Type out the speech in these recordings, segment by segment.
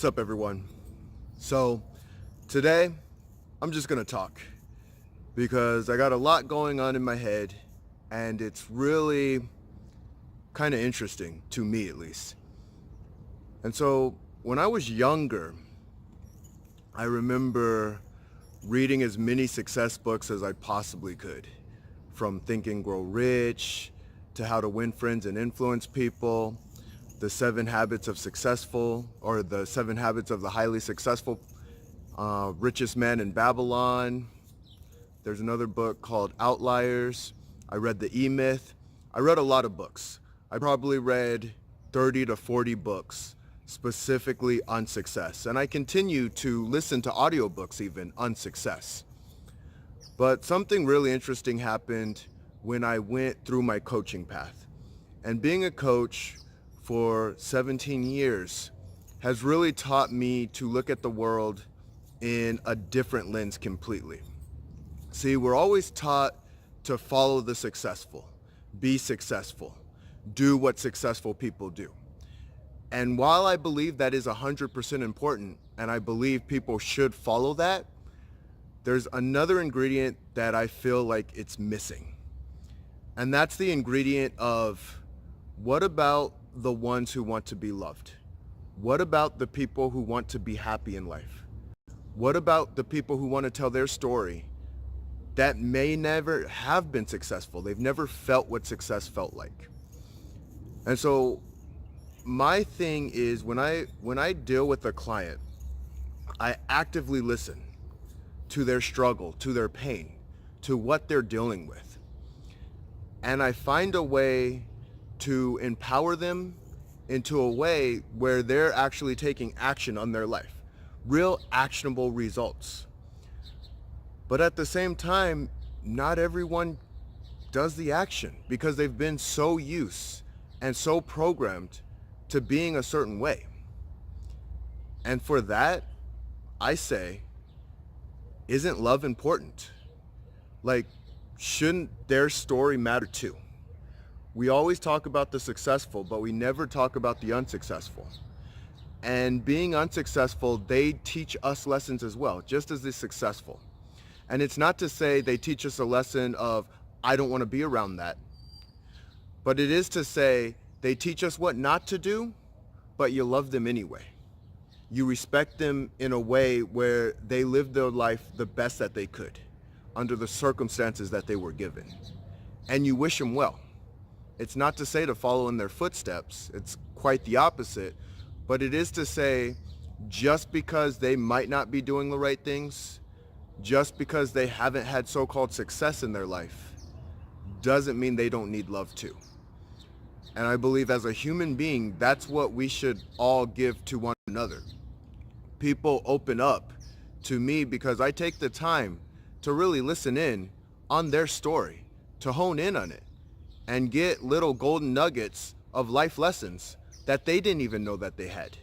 What's up, everyone? So today I'm just gonna talk because I got a lot going on in my head and it's really kind of interesting to me, at least. And so when I was younger, I remember reading as many success books as I possibly could, from Think and Grow Rich to How to Win Friends and Influence People, the 7 Habits of Successful, or the 7 Habits of the Highly Successful, Richest Man in Babylon. There's another book called Outliers. I read The E-Myth. I read a lot of books. I probably read 30 to 40 books specifically on success. And I continue to listen to audiobooks even on success. But something really interesting happened when I went through my coaching path. And being a coach for 17 years has really taught me to look at the world in a different lens completely. See, we're always taught to follow the successful, be successful, do what successful people do. And while I believe that is 100% important, and I believe people should follow that, there's another ingredient that I feel like it's missing. And that's the ingredient of, what about the ones who want to be loved? What about the people who want to be happy in life? What about the people who want to tell their story that may never have been successful? They've never felt what success felt like. And so my thing is, when I deal with a client, I actively listen to their struggle, to their pain, to what they're dealing with. And I find a way to empower them into a way where they're actually taking action on their life, real actionable results. But at the same time, not everyone does the action because they've been so used and so programmed to being a certain way. And for that, I say, isn't love important? Like, shouldn't their story matter too? We always talk about the successful, but we never talk about the unsuccessful. And being unsuccessful, they teach us lessons as well, just as the successful. And it's not to say they teach us a lesson of, I don't want to be around that. But it is to say they teach us what not to do, but you love them anyway. You respect them in a way where they lived their life the best that they could under the circumstances that they were given. And you wish them well. It's not to say to follow in their footsteps. It's quite the opposite. But it is to say, just because they might not be doing the right things, just because they haven't had so-called success in their life, doesn't mean they don't need love too. And I believe as a human being, that's what we should all give to one another. People open up to me because I take the time to really listen in on their story, to hone in on it, and get little golden nuggets of life lessons that they didn't even know that they had.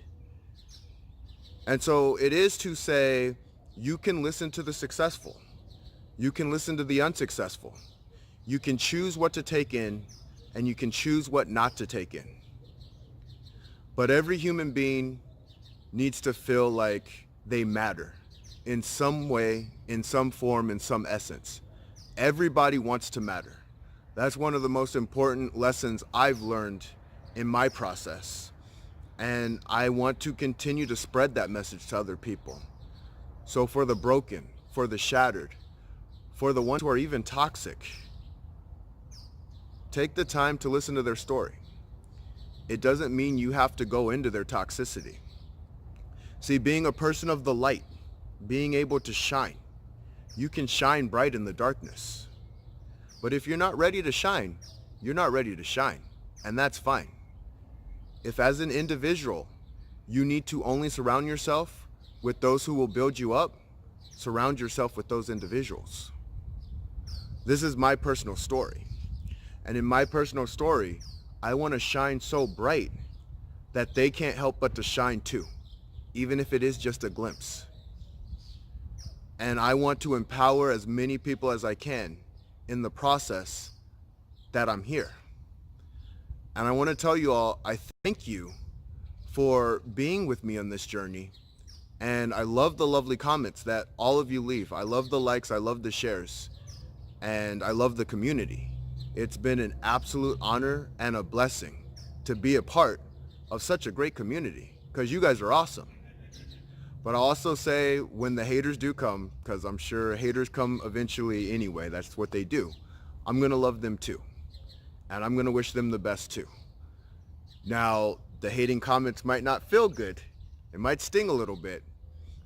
And so it is to say, you can listen to the successful. You can listen to the unsuccessful. You can choose what to take in, and you can choose what not to take in. But every human being needs to feel like they matter in some way, in some form, in some essence. Everybody wants to matter. That's one of the most important lessons I've learned in my process. And I want to continue to spread that message to other people. So for the broken, for the shattered, for the ones who are even toxic, take the time to listen to their story. It doesn't mean you have to go into their toxicity. See, being a person of the light, being able to shine, you can shine bright in the darkness. But if you're not ready to shine, you're not ready to shine, and that's fine. If as an individual, you need to only surround yourself with those who will build you up, surround yourself with those individuals. This is my personal story. And in my personal story, I want to shine so bright that they can't help but to shine too, even if it is just a glimpse. And I want to empower as many people as I can in the process that I'm here. And I want to tell you all, I thank you for being with me on this journey. And I love the lovely comments that all of you leave. I love the likes, I love the shares, and I love the community. It's been an absolute honor and a blessing to be a part of such a great community, because you guys are awesome. But I'll also say, when the haters do come, because I'm sure haters come eventually anyway, that's what they do, I'm gonna love them too. And I'm gonna wish them the best too. Now, the hating comments might not feel good. It might sting a little bit,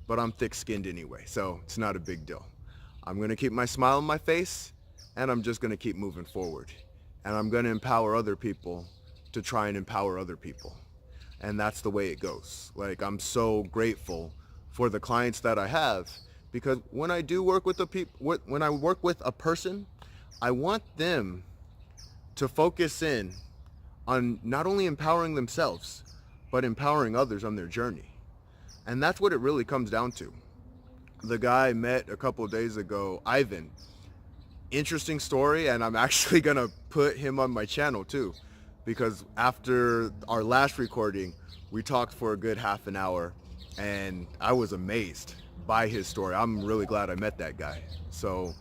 but I'm thick-skinned anyway, so it's not a big deal. I'm gonna keep my smile on my face, and I'm just gonna keep moving forward. And I'm gonna empower other people to try and empower other people. And that's the way it goes. Like, I'm so grateful for the clients that I have, because when I do work with when I work with a person, I want them to focus in on not only empowering themselves, but empowering others on their journey. And that's what it really comes down to. The guy I met a couple of days ago, Ivan, interesting story, and I'm actually gonna put him on my channel too, because after our last recording, we talked for a good half an hour, and I was amazed by his story. I'm really glad I met that guy. So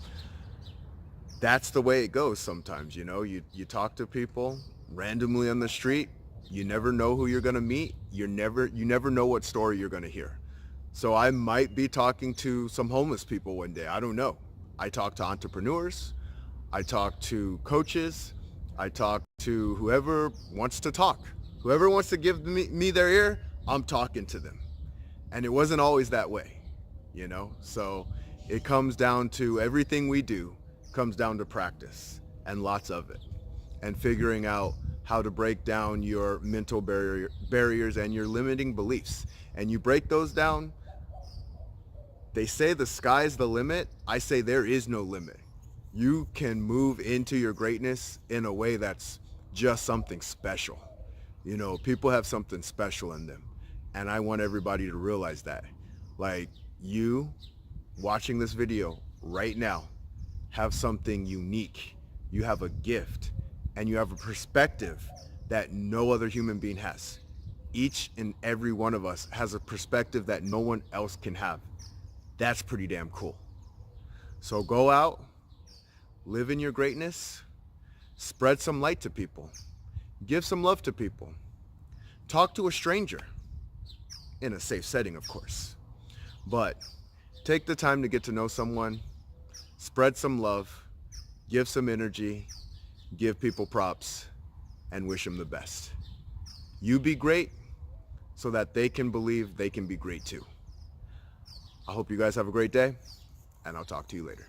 that's the way it goes sometimes, you know. You talk to people randomly on the street. You never know who you're gonna meet. You never know what story you're gonna hear. So I might be talking to some homeless people one day. I don't know. I talk to entrepreneurs. I talk to coaches. I talk to whoever wants to talk. Whoever wants to give me their ear, I'm talking to them. And it wasn't always that way, you know? So it comes down to, everything we do comes down to practice, and lots of it, and figuring out how to break down your mental barriers and your limiting beliefs. And you break those down. They say the sky's the limit. I say there is no limit. You can move into your greatness in a way that's just something special. You know, people have something special in them. And I want everybody to realize that. Like, you watching this video right now have something unique. You have a gift, and you have a perspective that no other human being has. Each and every one of us has a perspective that no one else can have. That's pretty damn cool. So go out, live in your greatness, spread some light to people, give some love to people, talk to a stranger, in a safe setting, of course. But take the time to get to know someone, spread some love, give some energy, give people props, and wish them the best. You be great so that they can believe they can be great too. I hope you guys have a great day, and I'll talk to you later.